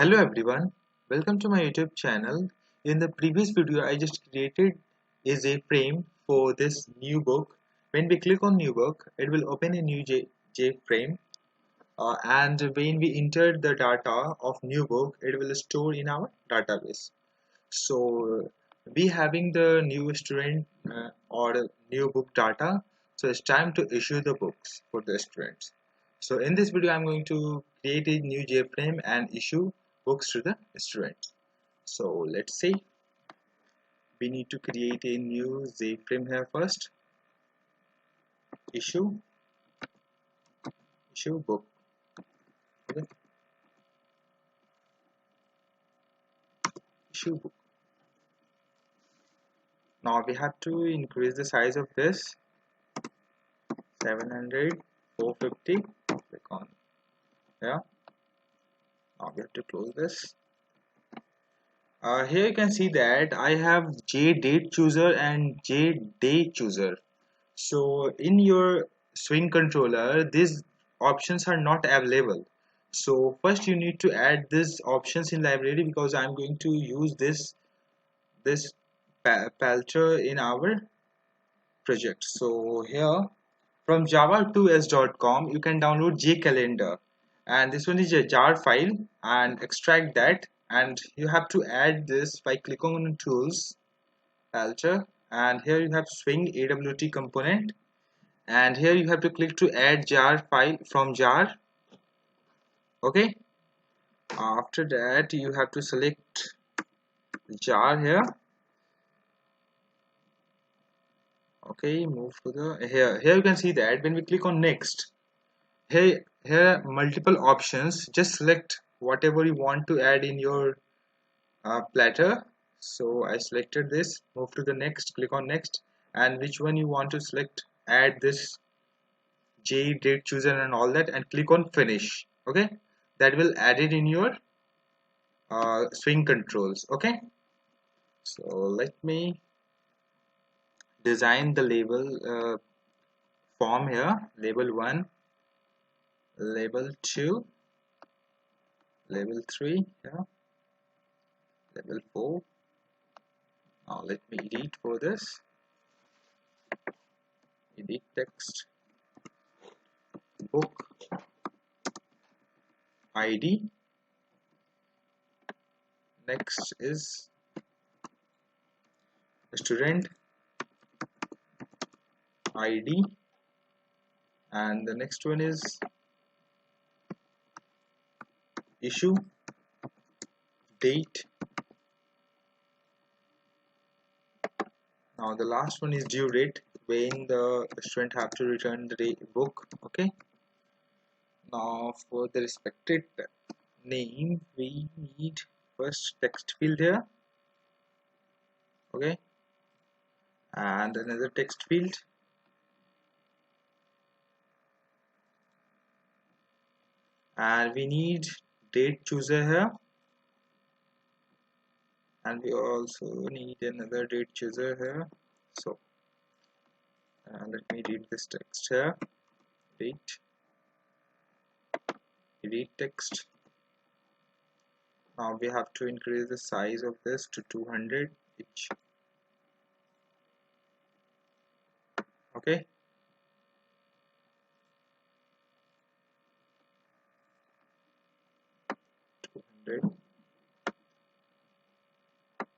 Hello everyone, welcome to my YouTube channel. In the previous video I just created is a frame for this new book. When we click on new book, it will open a new J frame, and when we enter the data of new book, it will store in our database. So we having the new student or new book data, so it's time to issue the books for the students. So in this video I'm going to create a new JFrame and issue books to the students. So let's see, we need to create a new JFrame here first. Issue book. Okay. Issue book. Now we have to increase the size of this 700 450. Click on here. Now we have to close this. Here you can see that I have J date chooser and J day chooser. So in your swing controller, these options are not available. So first you need to add these options in library, because I'm going to use this palette in our project. So here from java2s.com you can download JCalendar, and this one is a jar file, and extract that, and you have to add this by clicking on tools palette, and here you have swing AWT component, and here you have to click to add jar file from jar. Okay, after that you have to select jar here. Okay, move to the here you can see that when we click on next, here multiple options, just select whatever you want to add in your platter. So I selected this, move to the next, click on next, and which one you want to select, add this J date chooser and all that, and click on finish. Okay, that will add it in your swing controls. Okay, so let me design the label form here. Label 1, label 2, label 3 here, level 4. Now let me edit for this. Edit text, book ID. Next is student ID, and the next one is issue date. Now the last one is due date, when the student have to return the book. Okay, now for the respected name we need first text field here. Okay, and another text field, and we need date chooser here, and we also need another date chooser here. So let me read this text here. Date, edit text. Now we have to increase the size of this to 200 each. Okay,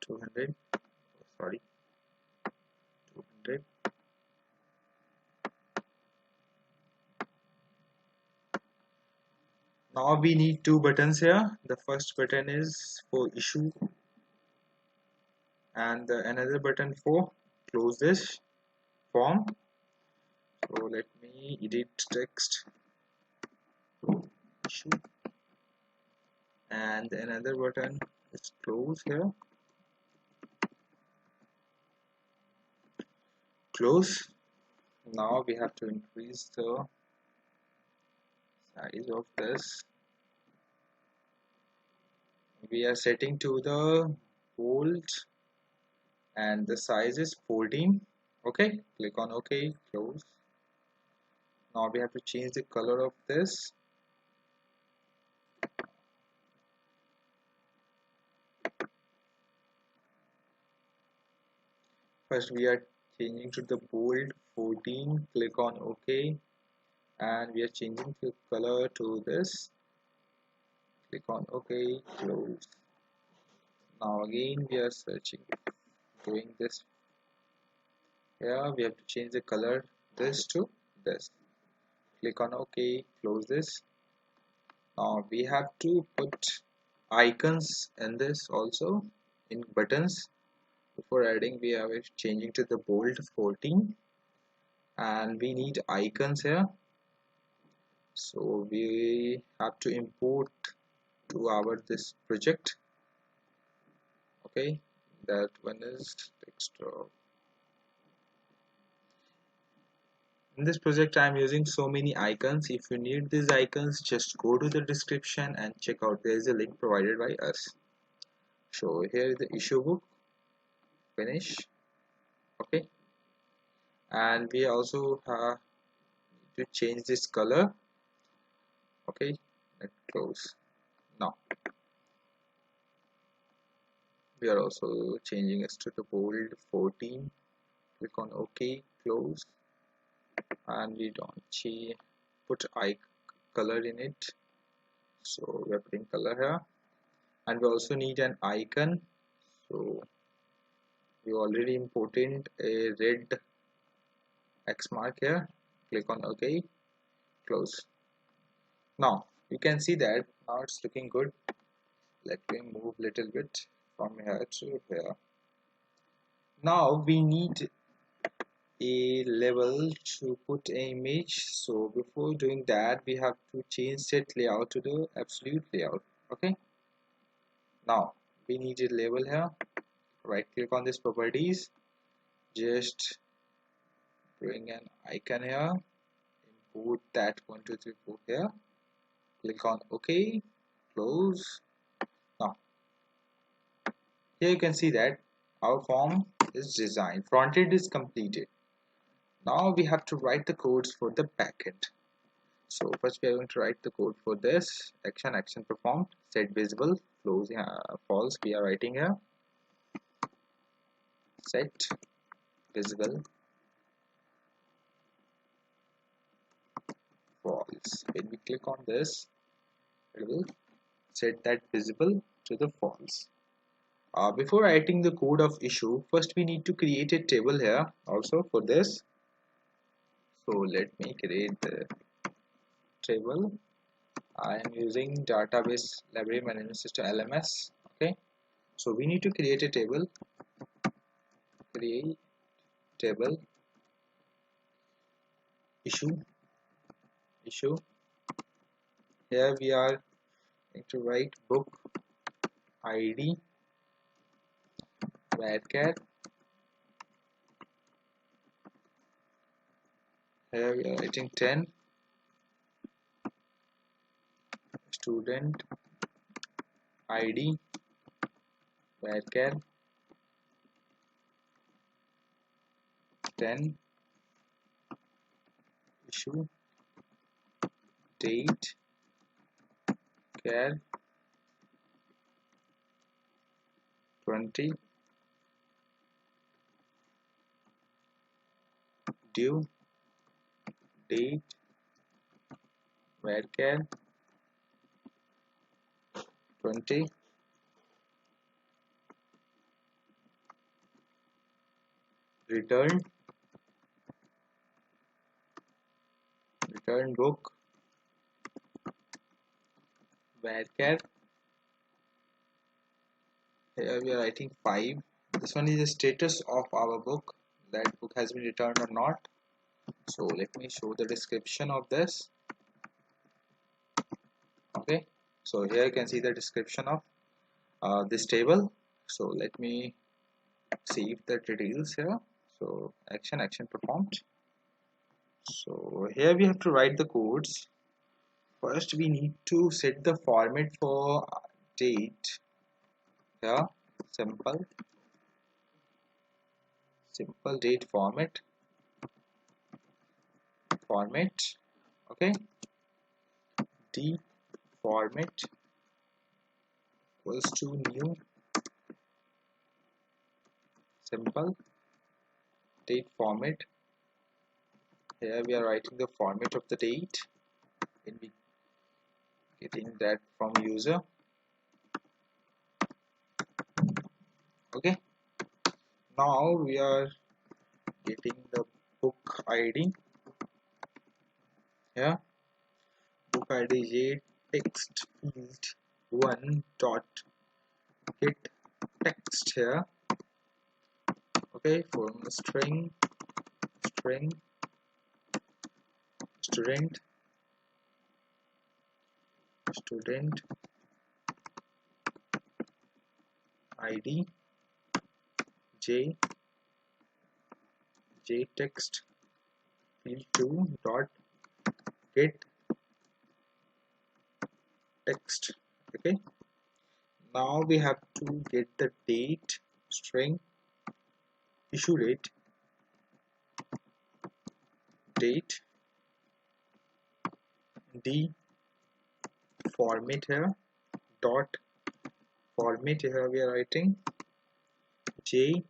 two hundred, sorry, 200. Now we need two buttons here. The first button is for issue, and another button for close this form. So let me edit text to issue, and another button is close here. Close. Now we have to increase the size of this. We are setting to the bold, and the size is 14. Okay, click on OK, close. Now we have to change the color of this. First we are changing to the bold 14, click on OK, and we are changing the color to this, click on OK, close. Now again we are searching, doing this here, we have to change the color this to this, click on OK, close this. Now we have to put icons in this also, in buttons. Before adding, we are changing to the bold 14, and we need icons here. So we have to import to our this project. Okay, that one is desktop. In this project I am using so many icons. If you need these icons, just go to the description and check out. There is a link provided by us. So here is the issue book, finish. Okay, and we also have to change this color. Okay, let's close. Now we are also changing it to the bold 14, click on OK, close, and we don't put eye color in it, so we are putting color here. And we also need an icon, so we already imported a red X mark here, click on OK, close. Now you can see that now it's looking good. Let me move little bit from here to here. Now we need a level to put an image, so before doing that we have to change set layout to the absolute layout. Okay, now we need a label here, right click on this properties, just bring an icon here, import that 1 2 3 4 here, click on OK, close. Now here you can see that our form is designed, front end is completed. Now we have to write the codes for the backend. So first we are going to write the code for this. Action performed, set visible, close, false. We are writing here set visible false. When we click on this, it will set that visible to the false. Before writing the code of issue, first we need to create a table here also for this. So let me create the table. I am using database library management system LMS. Okay, so we need to create a table, create table issue. Here we are going to write book ID varchar. Here we are writing 10, student ID varchar 10, issue date char 20, due date varchar 20, return book varchar. Here we are writing 5. This one is the status of our book, that book has been returned or not. So let me show the description of this. Okay, so here you can see the description of this table. So let me see the details here. So action performed. So here we have to write the codes. First we need to set the format for date here, simple date format. Okay, d format equals to new simple date format. Here we are writing the format of the date and we getting that from user. Okay, now we are getting the book ID. Here book ID j text field 1 dot get text here. Okay, from string student student ID j text field 2 dot get text. Okay, now we have to get the date string issue date d format here dot format. Here we are writing j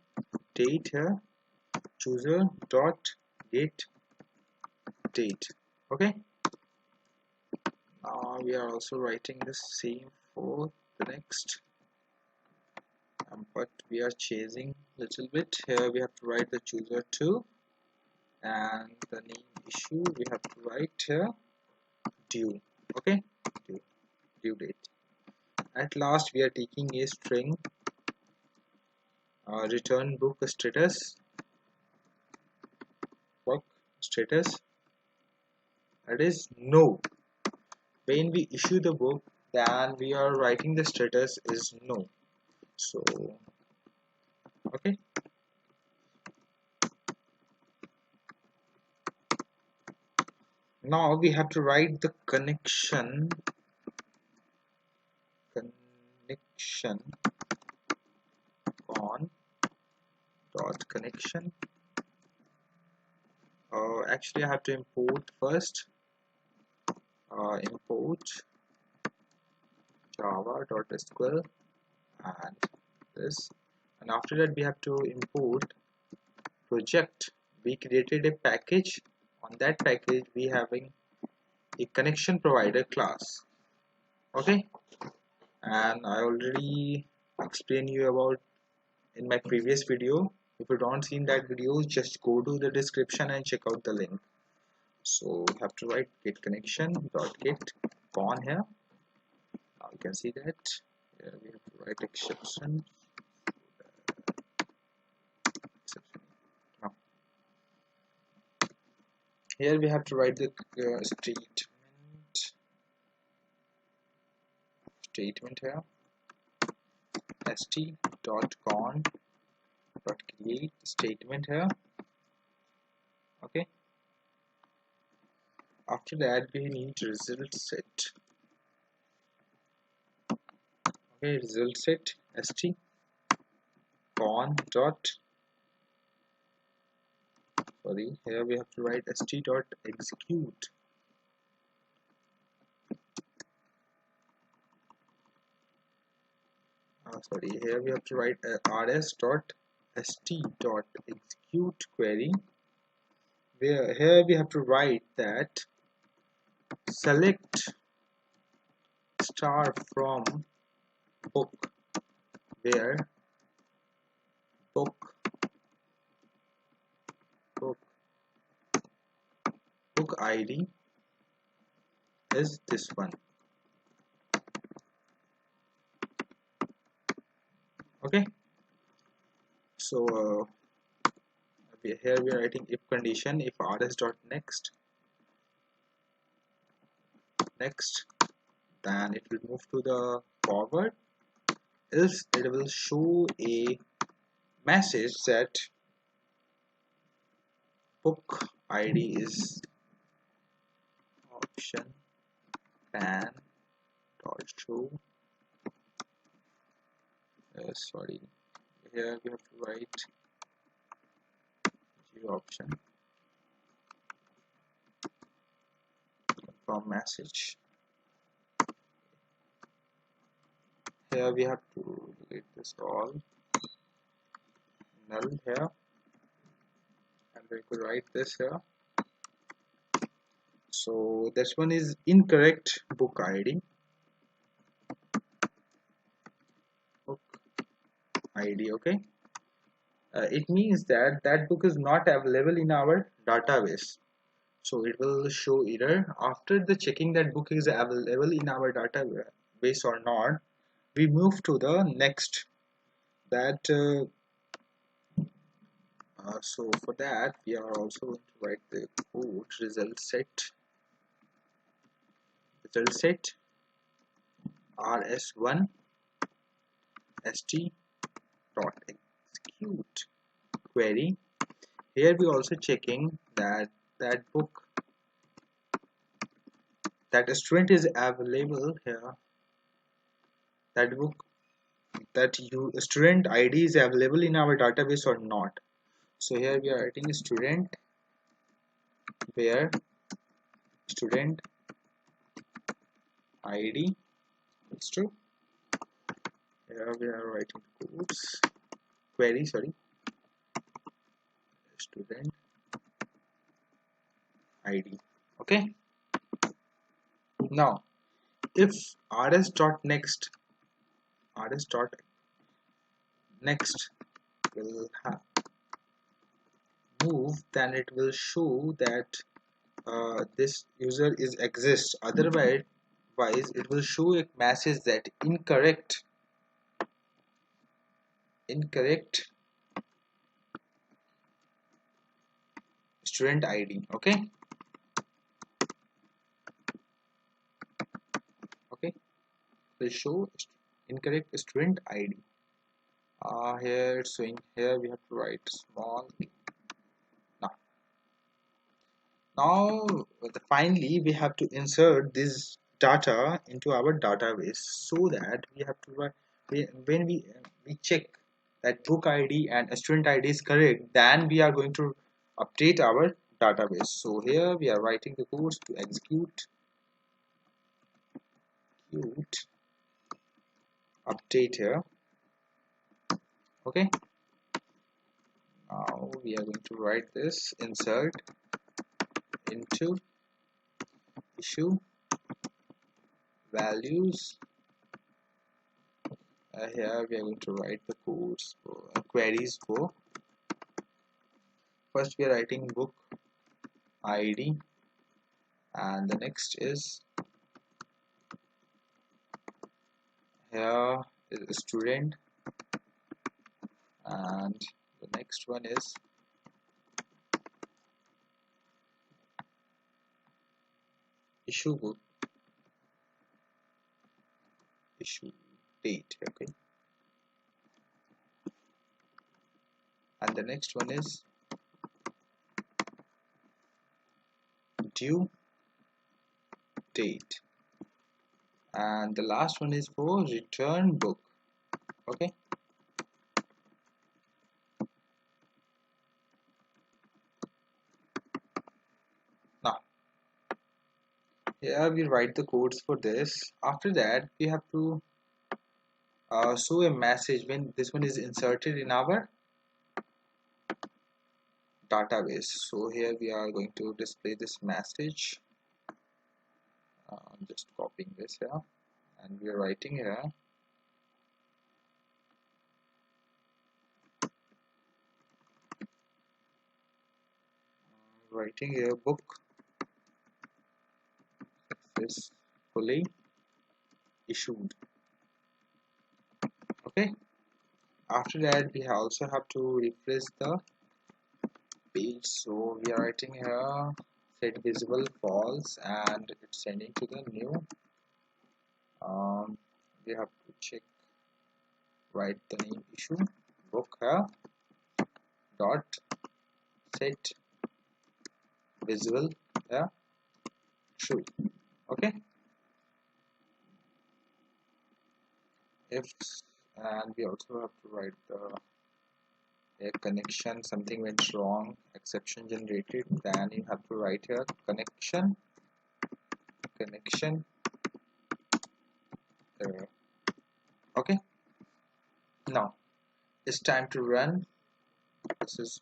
date here chooser dot get date. Okay, now we are also writing the same for the next, but we are changing little bit. Here we have to write the chooser 2 and the name issue we have to write here due. Okay, due date. At last we are taking a string return book status that is no. When we issue the book, then we are writing the status is no. So okay, now we have to write the connection on dot connection. Actually I have to import first, import java.sql and this, and after that we have to import project. We created a package. On that package we having a connection provider class. Okay, and I already explained you about in my previous video. If you don't seen that video, just go to the description and check out the link. So we have to write get connection dot get con here. Now you can see that here we have to write exception. Now, here we have to write the statement here st.con dot create statement here. Okay, after that we need result set. Okay, result set st con dot here we have to write st dot execute. Here we have to write rs dot st dot execute query, where here we have to write that select star from book, where book ID is this one. Okay, so here we are writing if condition if rs dot next, then it will move to the forward, else it will show a message that book ID is option pan dot show. Here we have to write option from message. Here we have to delete this all null here. going to write this here. So this one is incorrect book ID. Book ID, okay. It means that that book is not available in our database. So it will show error after the checking that book is available in our database or not. We move to the next. That so for that we are also going to write the code result set rs1 st dot execute query. Here we also checking that that book, that a student is available here, that book, that you student id is available in our database or not. So here we are writing student where student id is true. Here we are writing codes query, sorry, student id. Okay, now if rs.next will have move, then it will show that this user is exists. Otherwise it will show a message that incorrect student id. Okay, will show incorrect student id. Here it's showing, here we have to write small. Now finally we have to insert this data into our database, so that we have to when we check that book id and student id is correct, then we are going to update our database. So here we are writing the codes to execute update here. Okay, now we are going to write this insert into issue values. Here we are going to write the codes for queries for, first we are writing book id, and the next is here is student, and the next one is issue book, issue date. Okay, and the next one is due date, and the last one is for return book. Okay, now here we write the codes for this. After that we have to show a message when this one is inserted in our database. So here we are going to display this message. I'm just copying this here, and we are writing here book successfully issued. Okay, after that we also have to refresh the page. So we are writing here set visible false, and it's sending to the new. We have to check, write the name issue book here dot set visible here true. Okay, if, and we also have to write the a connection, something went wrong, exception generated, then you have to write here connection error. Okay, now it's time to run. This is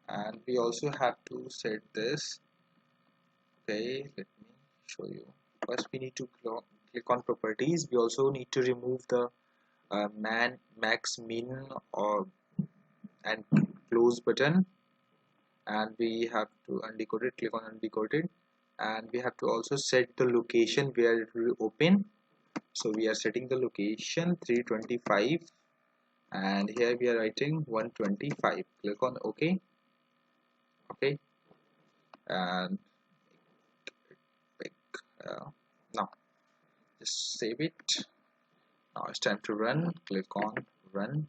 and we also have to set this. Okay, let me show you. First we need to click on properties. We also need to remove the max min or and close button, and we have to undecode it. Click on undecoded, and we have to also set the location where it will open. So we are setting the location 325, and here we are writing 125. Click on OK. Okay, and pick, now just save it. Now it's time to run. Click on run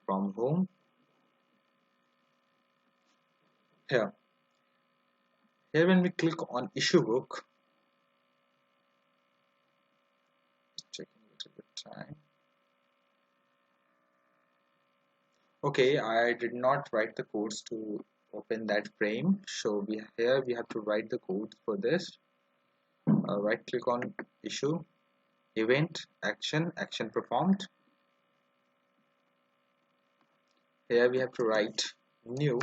from home. Here when we click on issue book, checking a little bit time. Okay, I did not write the codes to open that frame, so here we have to write the code for this. Right click on issue, event, action performed. Here we have to write new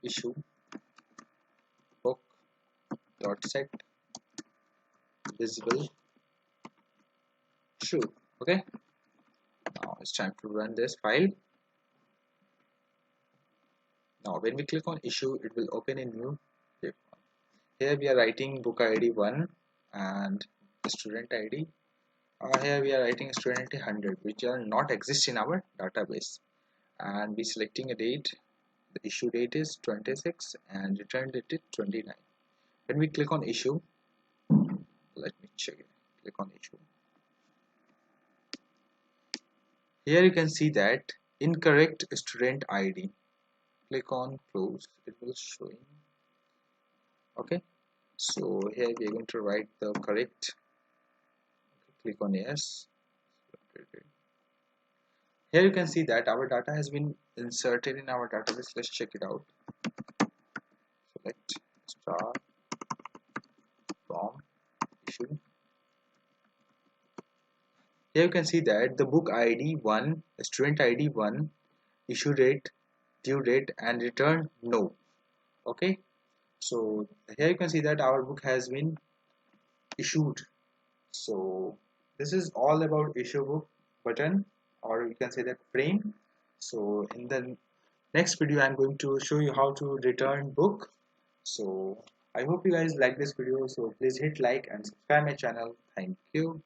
issue book dot set visible true. Okay, now it's time to run this file. Now when we click on issue, it will open a new div. Here we are writing book ID 1 and student ID. Here we are writing student ID 100, which are not exist in our database, and we selecting a date. The issue date is 26 and return date is 29. When we click on issue, let me check it. Click on issue. Here you can see that incorrect student ID. Click on close, it will showing. Okay, so here we are going to write the correct. Click on yes. Here you can see that our data has been inserted in our database. Let's check it out. Select star from issue. Here you can see that the book ID 1, student ID 1, issue date, due date, and return no. Okay, so here you can see that our book has been issued. So this is all about issue book button, or you can say that frame. So in the next video I'm going to show you how to return book. So I hope you guys like this video, so please hit like and subscribe my channel. Thank you.